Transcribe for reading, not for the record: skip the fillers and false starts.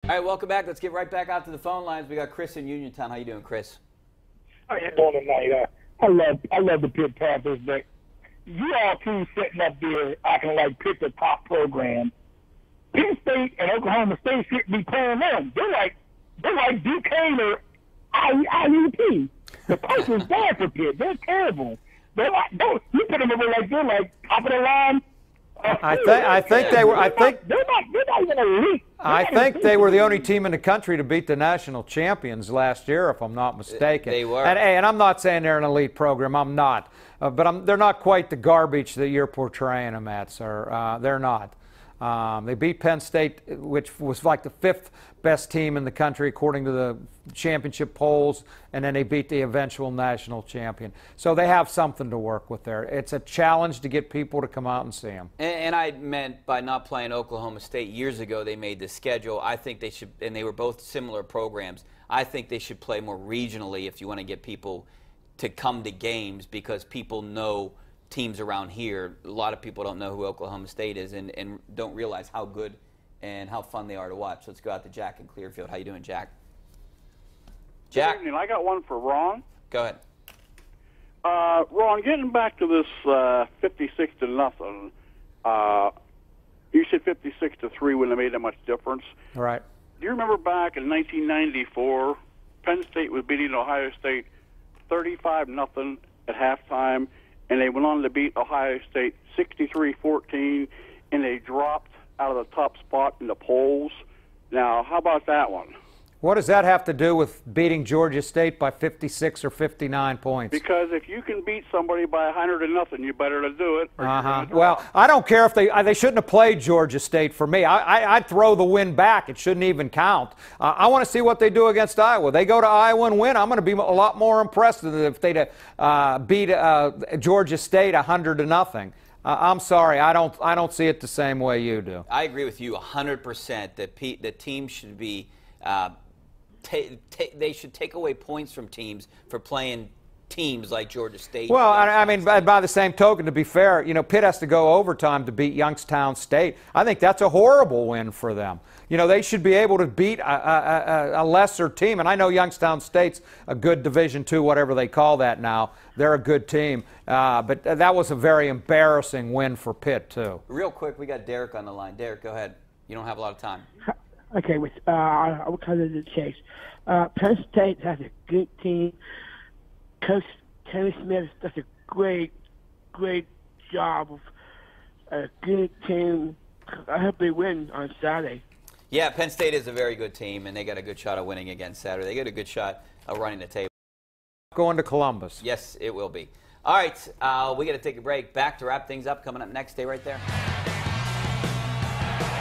All right, welcome back. Let's get right back out to the phone lines. We got Chris in Uniontown. How you doing, Chris? How you doing tonight? I love the Pitt Panthers, but you all two sitting up there acting like Pitt's a top program. Penn State and Oklahoma State shouldn't be playing them. They're like Duquesne or IUP. The coach is bad for Pitt. They're terrible. They're like, you put them over like they're like top of the line. I think they were. They're not even elite. I think they were the only team in the country to beat the national champions last year, if I'm not mistaken. They were. And I'm not saying they're an elite program. I'm not. But they're not quite the garbage that you're portraying them at, sir. They're not. They beat Penn State, which was like the 5th best team in the country according to the championship polls, and then they beat the eventual national champion. So they have something to work with there. It's a challenge to get people to come out and see them. And I meant by not playing Oklahoma State years ago, they made the schedule. I think they should, and they were both similar programs. I think they should play more regionally if you want to get people to come to games, because people know teams around here. A lot of people don't know who Oklahoma State is and don't realize how good and how fun they are to watch. Let's go out to Jack in Clearfield. How you doing, Jack? Jack? Good evening. I got one for Ron. Go ahead. Ron, getting back to this 56-0. You said 56-3 when they made that much difference. All right. Do you remember back in 1994, Penn State was beating Ohio State 35-0 at halftime, and they went on to beat Ohio State 63-14, and they dropped out of the top spot in the polls. Now, how about that one? What does that have to do with beating Georgia State by 56 or 59 points? Because if you can beat somebody by 100-0, you better to do it. Well, I don't care if they shouldn't have played Georgia State for me. I'd throw the win back. It shouldn't even count. I want to see what they do against Iowa. They go to Iowa and win. I'm going to be a lot more impressed than if they'd beat Georgia State 100-0. I'm sorry, I don't see it the same way you do. I agree with you 100%. The team should be. They should take away points from teams for playing teams like Georgia State. Well, I mean, by the same token, to be fair, you know, Pitt has to go overtime to beat Youngstown State. I think that's a horrible win for them. You know, they should be able to beat a lesser team. And I know Youngstown State's a good Division II, whatever they call that now. They're a good team. But that was a very embarrassing win for Pitt, too. Real quick, we got Derek on the line. Derek, go ahead. You don't have a lot of time. Okay, I will cut it to the chase. Penn State has a good team. Coach Terry Smith does a great job of a good team. I hope they win on Saturday. Yeah, Penn State is a very good team, and they got a good shot of winning again Saturday. They got a good shot of running the table. Going to Columbus. Yes, it will be. All right, we got to take a break. Back to wrap things up. Coming up next. Stay right there.